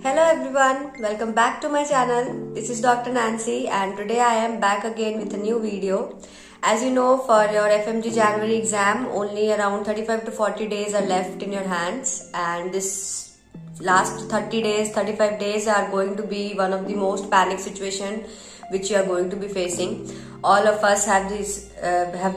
Hello everyone, welcome back to my channel. This is Dr. Nancy and today I am back again with a new video. As you know, for your FMG January exam, only around 35 to 40 days are left in your hands, and this last 30 days, 35 days are going to be one of the most panic situation which you are going to be facing. All of us have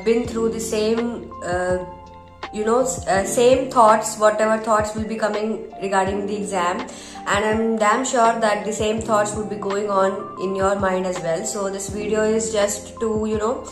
been through the same same thoughts, whatever thoughts will be coming regarding the exam, and I'm damn sure that the same thoughts would be going on in your mind as well. So this video is just to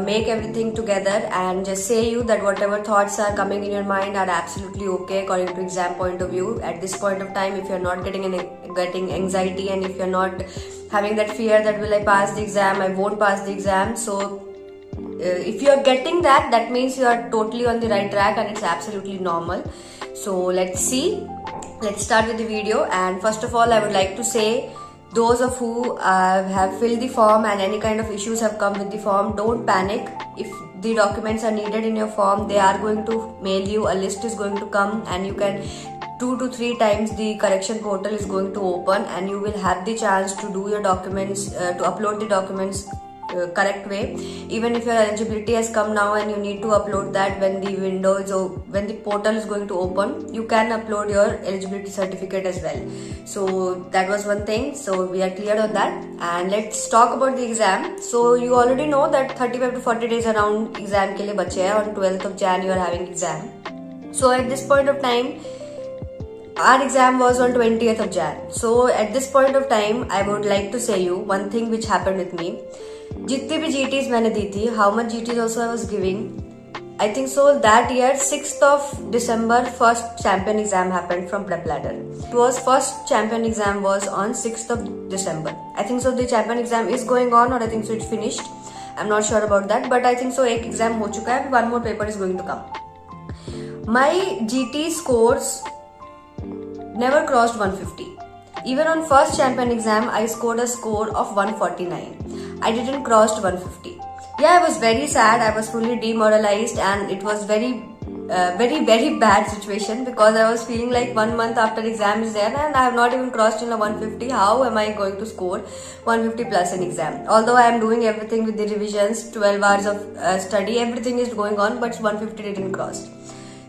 make everything together and just say you that whatever thoughts are coming in your mind are absolutely okay according to exam point of view. At this point of time, if you're not getting anxiety, and if you're not having that fear that will I pass the exam, I won't pass the exam, so if you are getting that, that means you are totally on the right track and it's absolutely normal. So let's start with the video. And first of all, I would like to say, those of who have filled the form and any kind of issues have come with the form, don't panic. If the documents are needed in your form, they are going to mail you, a list is going to come, and you can 2 to 3 times the correction portal is going to open, and you will have the chance to do your documents, to upload the documents correct way. Even if your eligibility has come now and you need to upload that when the portal is going to open, you can upload your eligibility certificate as well. So that was one thing, so we are clear on that. And let's talk about the exam. So you already know that 35 to 40 days around exam ke liye bache hai. On 12th of Jan you are having exam. So at this point of time, our exam was on 20th of Jan. So at this point of time, I would like to say you one thing which happened with me. जितनी भी GTs मैंने दी थी, how much GTs also I was giving, I think so that year 6th of December first champion exam happened from Prep Ladder. It was first champion exam was on 6th of December. I think so the champion exam is going on, or I think so it's finished. I'm not sure about that, but I think so एक exam हो चुका है, one more paper is going to come. My GT scores never crossed 150. Even on first champion exam, I scored a score of 149. I didn't cross 150. Yeah, I was very sad. I was fully demoralized, and it was very bad situation because I was feeling like 1 month after exam is there and I have not even crossed in a 150. How am I going to score 150 plus in exam? Although I am doing everything with the revisions, 12 hours of study, everything is going on, but 150 didn't cross.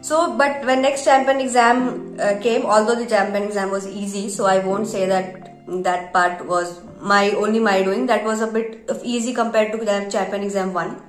So, but when next champion exam came, although the champion exam was easy, so I won't say that part was only my doing. That was a bit of easy compared to the champion exam 1.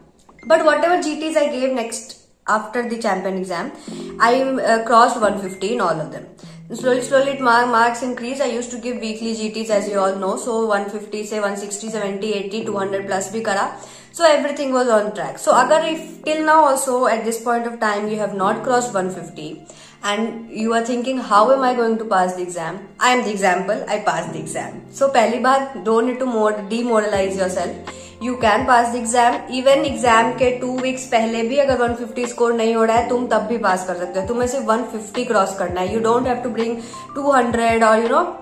But whatever GTs I gave next after the champion exam, I crossed 150 in all of them. Slowly marks increased. I used to give weekly GTs, as you all know. So 150 say 160, 70, 80, 200 plus bhi kara. So everything was on track. So if till now also at this point of time you have not crossed 150 and you are thinking how am I going to pass the exam, I am the example, I passed the exam. So pehli baat, don't need to demoralize yourself. You can pass the exam. Even exam के 2 weeks पहले भी अगर 150 score नहीं हो रहा है, तुम तब भी पास कर सकते हो. तुम्हें सिर्फ 150 क्रॉस करना है. You don't have to bring 200 or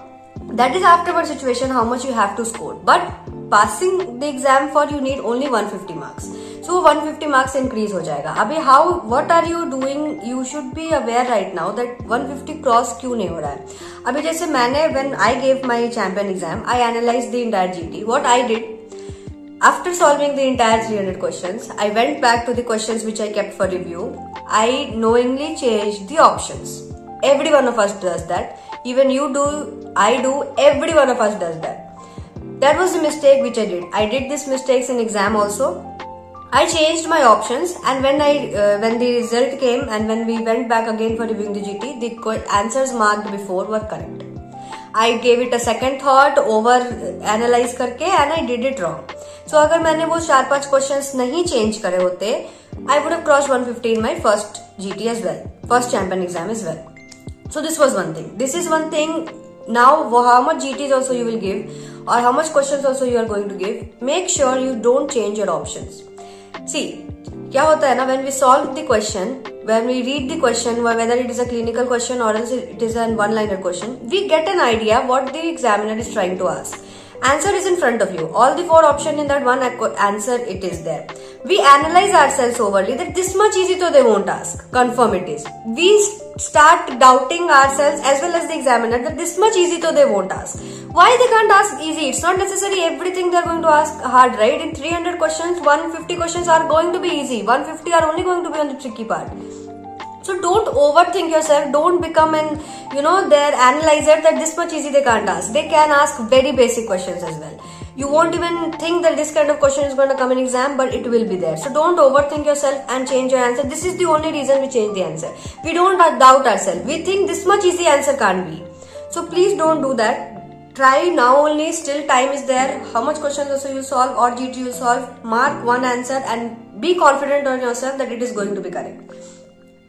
that is afterward situation how much you have to score. But passing the exam for you need only 150 marks. So 150 marks increase हो जाएगा. अभी what are you doing? You should be aware right now that 150 cross क्यों नहीं हो रहा है. अभी जैसे मैंने when I gave my champion exam, I analyzed the entire GT. What I did, after solving the entire 300 questions, I went back to the questions which I kept for review. I knowingly changed the options. Every one of us does that. Even you do, I do, every one of us does that. That was the mistake which I did. I did these mistakes in exam also. I changed my options, and when the result came and when we went back again for reviewing the GT, the answers marked before were correct. I gave it a second thought, over analyze करके, and I did it wrong. So अगर मैंने वो 4-5 questions नहीं change करे होते, I would have crossed 150 in my first GT as well, first champion exam as well. So this was one thing. This is one thing. Now how much GTs also you will give, or how much questions also you are going to give, make sure you don't change your options. See, क्या होता है ना, when we solve the question, when we read the question, whether it is a clinical question or else it is a one-liner question, we get an idea what the examiner is trying to ask. Answer is in front of you. All the 4 options in that one answer, it is there. We analyze ourselves overly that this much easy so they won't ask. Confirm it is. We start doubting ourselves as well as the examiner that this much easy so they won't ask. Why they can't ask easy? It's not necessary everything they're going to ask hard, right? In 300 questions, 150 questions are going to be easy. 150 are only going to be on the tricky part. So don't overthink yourself. Don't become an, their analyzer that this much easy they can't ask. They can ask very basic questions as well. You won't even think that this kind of question is going to come in exam, but it will be there. So don't overthink yourself and change your answer. This is the only reason we change the answer. We don't doubt ourselves. We think this much easy answer can't be. So please don't do that. Try now only, still time is there. How much questions also you solve or GT you solve, mark one answer and be confident on yourself that it is going to be correct.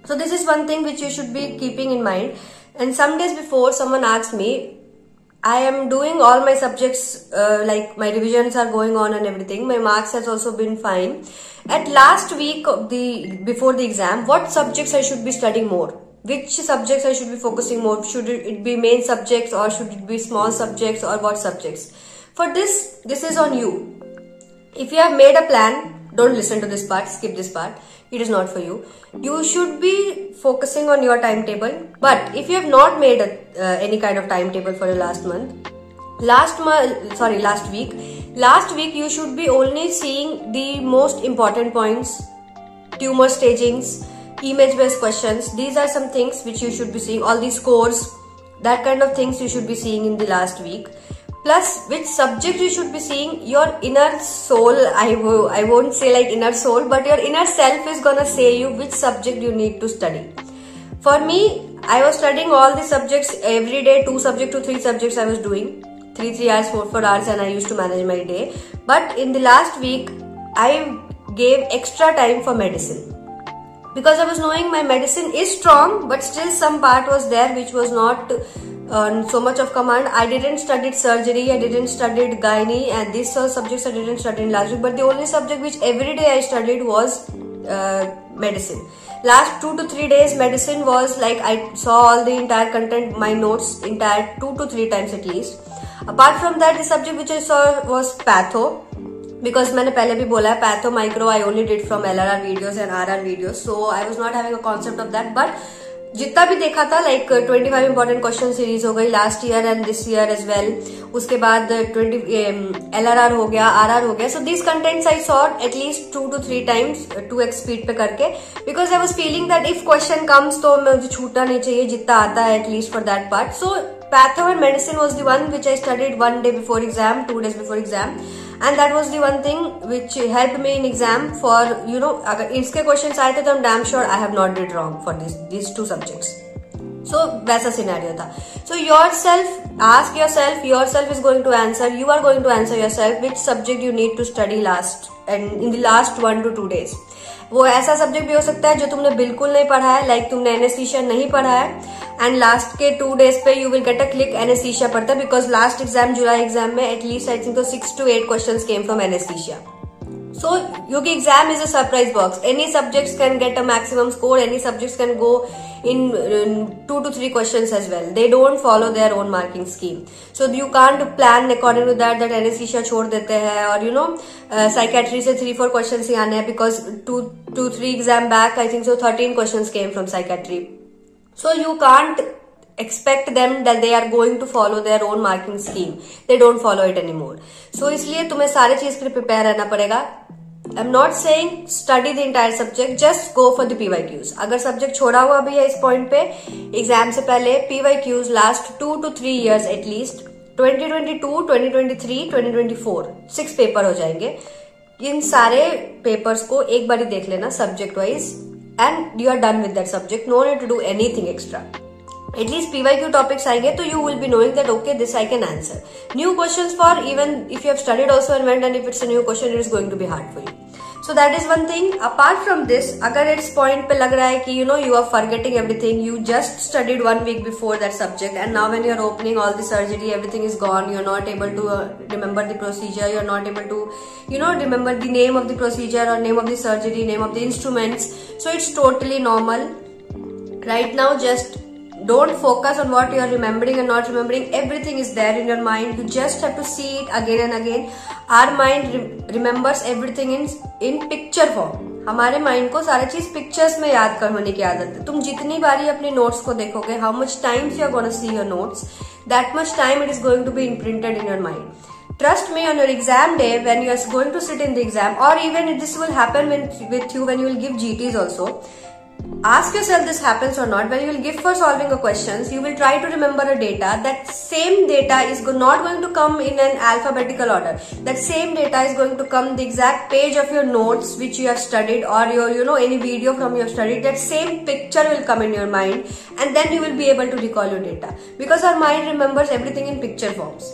So this is one thing which you should be keeping in mind. And some days before, someone asked me, I am doing all my subjects, like my revisions are going on and everything. My marks has also been fine. At last week of before the exam, what subjects I should be studying more? Which subjects I should be focusing more? Should it be main subjects or should it be small subjects or what subjects? For this is on you. If you have made a plan, don't listen to this part, skip this part. It is not for you. You should be focusing on your timetable. But if you have not made any kind of timetable for your last week you should be only seeing the most important points, tumor stagings, image based questions. These are some things which you should be seeing. All these scores, that kind of things you should be seeing in the last week. Plus, which subject you should be seeing, your inner soul, I won't say like inner soul, but your inner self is gonna say you which subject you need to study. For me, I was studying all the subjects every day, 2 subjects to 3 subjects I was doing. 3 hours, 4 hours and I used to manage my day. But in the last week, I gave extra time for medicine. Because I was knowing my medicine is strong, but still some part was there which was not so much of command. I didn't study surgery, I didn't study gynae, and these are subjects I didn't study in last week. But the only subject which every day I studied was medicine. Last 2 to 3 days, medicine was like I saw all the entire content, my notes, entire 2 to 3 times at least. Apart from that, the subject which I saw was patho. Because मैंने पहले भी बोला है, patho micro I only did from LRR videos and RR videos, so I was not having a concept of that. But जितना भी देखा था, like 25 important question series हो गई last year and this year as well. उसके बाद 20 LRR हो गया, RR हो गया. So these contents I saw at least 2 to 3 times 2x speed पे करके, because I was feeling that if question comes तो मुझे छूटना नहीं चाहिए जितना आता है at least for that part. So patho and medicine was the one which I studied 1 day before exam, 2 days before exam. And that was the one thing which helped me in exam for, अगर इसके questions आए थे तो I'm damn sure I have not did wrong for these 2 subjects. So वैसा scenario था. So ask yourself is going to answer. You are going to answer yourself which subject you need to study last and in the last 1 to 2 days. वो ऐसा subject भी हो सकता है जो तुमने बिल्कुल नहीं पढ़ा है, लाइक तुमने एनेस्थीसिया नहीं पढ़ा है एंड लास्ट के 2 डेज पे you will get a click anaesthesia पढ़ता है, because last exam July exam में एटलीस्ट आई थिंक तो 6 to 8 questions came from anaesthesia. So, Yogi exam is a surprise box. Any subjects can get a maximum score. Any subjects can go in 2 to 3 questions as well. They don't follow their own marking scheme. So, you can't plan according to that anesthesia छोड़ देते हैं और psychiatry से 3-4 questions ही आने हैं, because 2-3 exam back I think so 13 questions came from psychiatry. So, you can't expect them that they are going to follow their own marking scheme. They don't follow it anymore. So इसलिए तुम्हें सारे चीज के लिए prepare रहना पड़ेगा. I'm not saying study the entire subject, just go for the PYQs. अगर subject छोड़ा हुआ भी है इस पॉइंट पे, एग्जाम से पहले PYQs last 2 to 3 years at least, 2022, 2023, 2024 6 paper हो जाएंगे. इन सारे पेपर्स को एक बार ही देख लेना subject wise and you are done with that subject. No need to do anything extra. At least PYQ topics आएंगे तो you will be knowing that okay, this I can answer. New questions for even if you have studied also and went, and if it's a new question, it is going to be hard for you. So that is one thing. Apart from this, अगर इस point पे लग रहा है कि you are forgetting everything, you just studied 1 week before that subject, and now when you are opening all the surgery, everything is gone. You are not able to remember the procedure. You are not able to remember the name of the procedure or name of the surgery, name of the instruments. So it's totally normal. Right now, just don't focus on what you are remembering and not remembering. Everything is there in your mind. You just have to see it again and again. Our mind remembers everything in picture form. हमारे mind को सारी चीज pictures में याद करने की आदत है। तुम जितनी बारी अपने नोट्स को देखोगे, how much times you are gonna see your notes, that much time it is going to be imprinted in your mind. Trust me, on your exam day, when you are going to sit in the exam, or even this will happen with you when you will give GTs also, ask yourself this happens or not. When you will give for solving a questions, you will try to remember a data. That same data is not going to come in an alphabetical order. That same data is going to come the exact page of your notes which you have studied, or your any video from your study. That same picture will come in your mind, and then you will be able to recall your data, because our mind remembers everything in picture forms.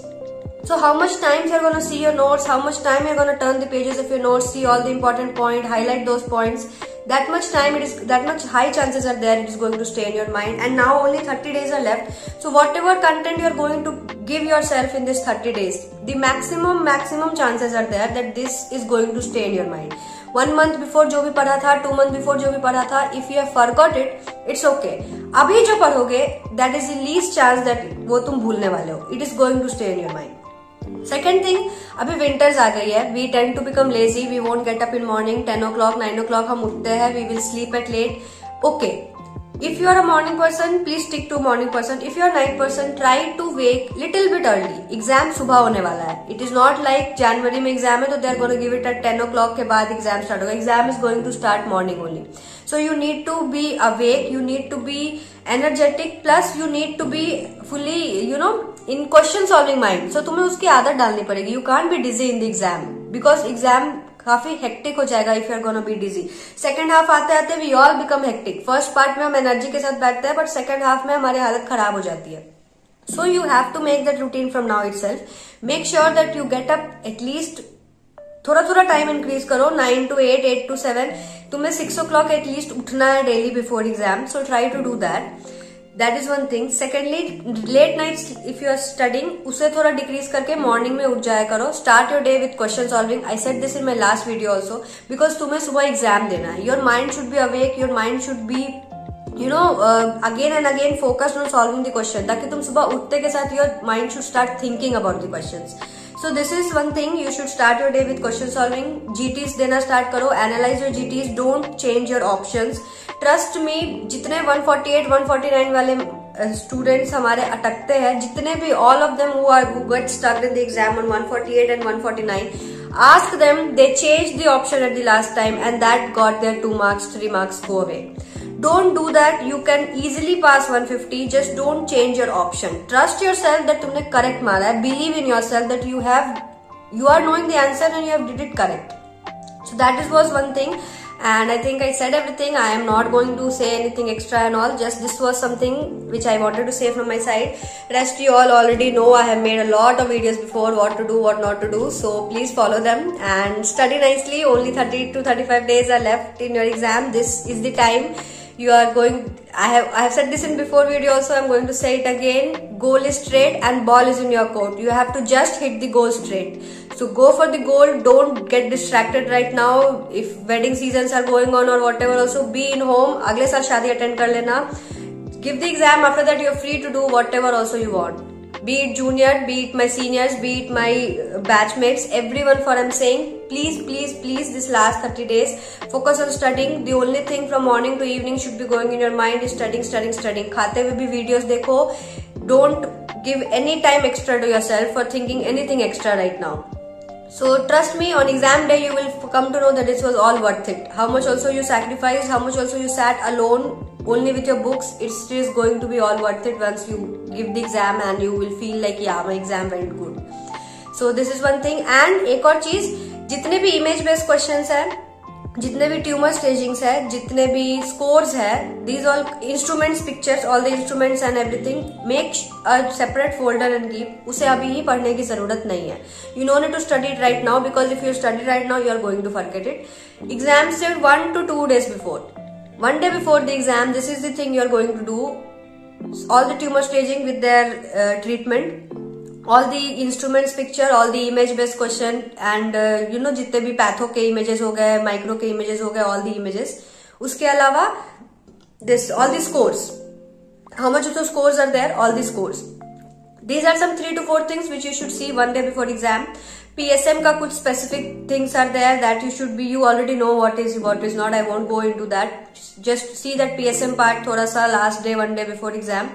So how much times you're going to see your notes, how much time you're going to turn the pages of your notes, see all the important point, highlight those points, that much time that much high chances are there it is going to stay in your mind. And now only 30 days are left. So whatever content you're going to give yourself in this 30 days, the maximum chances are there that this is going to stay in your mind. 1 month before जो भी पढ़ा था, 2 months before जो भी पढ़ा था, if you have forgot it, it's okay. अभी जो पढ़ोगे, that is the least chance that वो तुम भूलने वाले हो. It is going to stay in your mind. Second thing, अभी विंटर्स आ गई है. We tend to become lazy. We won't get up in morning. 10 o'clock, 9 o'clock हम उठते हैं. We will sleep at late. Okay. If you are a morning person, please stick to morning person. If you are a night person, try to wake little bit early. Exam सुबह होने वाला है. It is not like January में exam है तो they are going to give it at 10 o'clock के बाद exam start होगा. Exam is going to start morning only. So you need to be awake. You need to be energetic. Plus you need to be fully, in question solving mind. So तुम्हें उसकी आदत डालनी पड़ेगी. You can't be dizzy in the exam because exam काफी hectic हो जाएगा if you are gonna be dizzy. Second half आते आते we all become hectic. First part में हम एनर्जी के साथ बैठते हैं, बट सेकंड हाफ में हमारी हालत खराब हो जाती है. So you have to make that routine from now itself. Make sure that you get up at least थोड़ा टाइम इंक्रीज करो. 9 to 8, 8 to 7. तुम्हें 6 o'clock at least उठना है daily before exam. So try to do that. That is one thing. Secondly, late nights if you are studying, उसे थोड़ा decrease करके morning में उठ जाया करो. Start your day with question solving. I said this in my last video also, because तुम्हें सुबह exam देना है. Your mind should be awake. Your mind should be again and again focused on solving the question, ताकि तुम सुबह उठते के साथ your mind should start thinking about the questions. So this is one thing. You should start your day with question solving. GTs देना start करो. Analyze your GTs. Don't change your options. Trust me, जितने 148, 149 वाले students हमारे अटकते हैं, जितने भी all of them who get stuck in the exam on 148 and 149, ask them, they changed the option at the last time and that got their 2 marks, 3 marks go away. Don't do that. You can easily pass 150. Just don't change your option. Trust yourself that तुमने correct मारा है. Believe in yourself that you are knowing the answer and you have did it correct. So that was one thing. And I think I said everything. I am not going to say anything extra and all. Just this was something which I wanted to say from my side. Rest you all already know. I have made a lot of videos before, what to do, what not to do. So please follow them and study nicely. Only 30 to 35 days are left in your exam. This is the time you are going. I have said this in before video also. I'm going to say it again. Goal is straight and ball is in your court. You have to just hit the goal straight. So go for the goal. Don't get distracted right now. If wedding seasons are going on or whatever, also be in home. अगले साल शादी attend कर लेना. Give the exam. After that, you're free to do whatever also you want. Be it junior, be it my seniors, be it my batchmates, everyone. For I'm saying, please, this last 30 days, focus on studying. The only thing from morning to evening should be going in your mind is studying. खाते हुए भी videos देखो. Don't give any time extra to yourself for thinking anything extra right now. So trust me, on exam day you will come to know that this was all worth it. How much also you sacrificed, how much also you sat alone only with your books, it is going to be all worth it once you give the exam and you will feel like yeah, my exam went good. So this is one thing. And एक और चीज, जितने भी image based questions है, जितने भी tumour स्टेजिंग्स है, जितने भी स्कोर्स है, these all instruments pictures, all the instruments and everything, make a separate folder and keep. उसे अभी ही पढ़ने की जरूरत नहीं है. You don't need to study it right now, because if you study right now, you are going to forget it. Exams are 1 to 2 days before. 1 day before the exam, this is the thing you are going to do. All the tumor staging with their treatment. All the instruments picture, all the image based question and जितने भी patho के images हो गए, micro के images हो गए, all the images. उसके अलावा all the scores. How much of the scores are there? All the scores. These are some 3 to 4 things which you should see 1 day before exam. PSM का कुछ specific things are there that you already know what is not. I won't go into that. Just see that PSM part थोड़ा सा last day, one day before exam,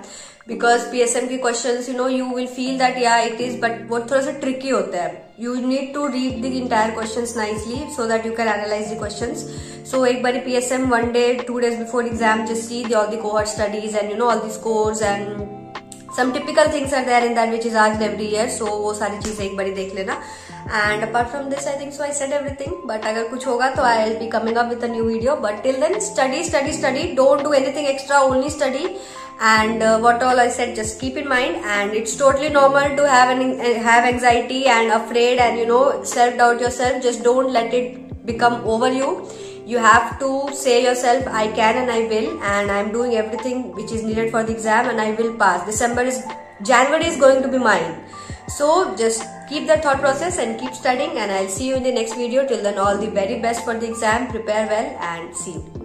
because PSM की questions you will feel that yeah it is, but वो थोड़ा सा tricky होता है. You need to read the entire questions nicely so that you can analyze the questions. So एक बारी PSM 1 day 2 days before exam, just see all the cohort studies and all the scores and some typical things are there in that which is asked every year. So वो सारी चीजें एक बारी देख लेना. And apart from this, I think so I said everything. But अगर कुछ होगा तो I'll be coming up with a new video. But till then, study. Don't do anything extra. Only study. And what all I said, just keep in mind. And it's totally normal to have anxiety and afraid and self doubt yourself. Just don't let it become over you. You have to say yourself, I can and I will, and I'm doing everything which is needed for the exam and I will pass. January is going to be mine. So just keep that thought process and keep studying, and I'll see you in the next video. Till then, all the very best for the exam. Prepare well and see you.